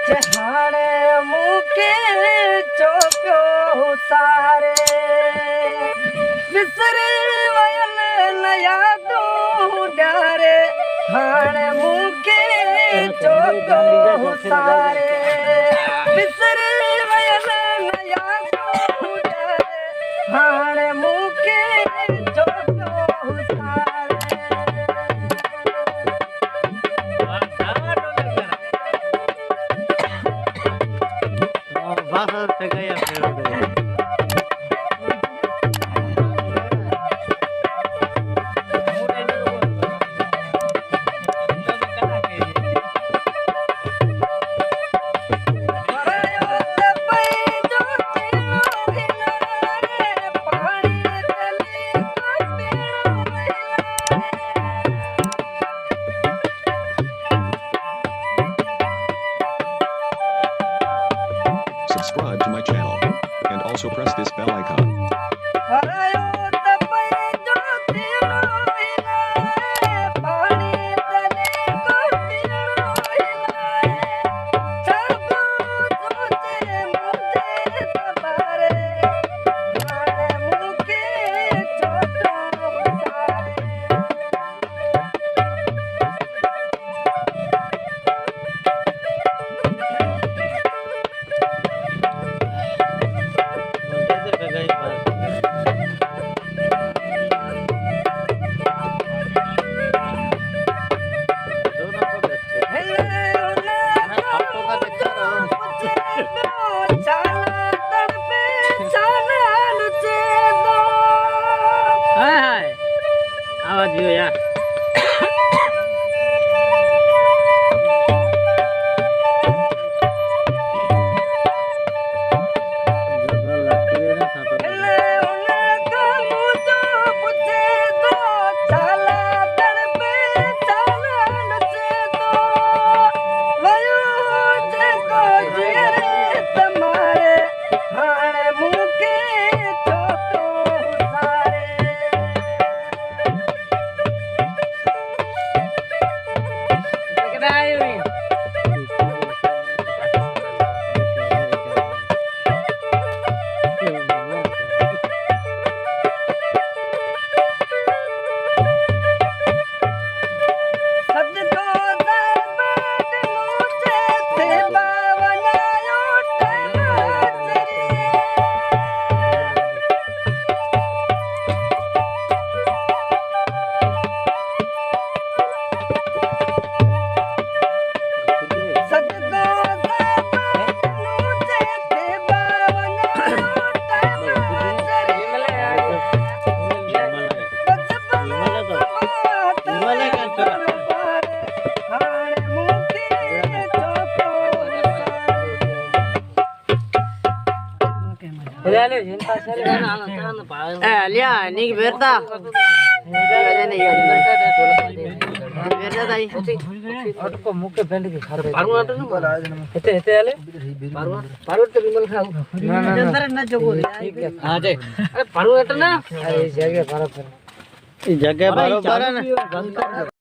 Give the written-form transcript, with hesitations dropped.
चहाड़े मुके चोप्यो सारे बिसरे वयल नया दो डारे हाड़े मुके चोप्यो सारे बिसरे वयल नया दो डारे हाड़े मुके चोप्यो सारे बाहर से गया फिर Subscribe to my channel and also press this bell icon. आवाज जो यार लिया नहीं बेरता को मुके पेंट के खार पारू आटो न बोला हेते हेते आले पारू तो विमल खाऊ ना ना ना जोगो ठीक है हां जे अरे पारू आटो ना अरे जगह बराबर ई जगह बराबर है ना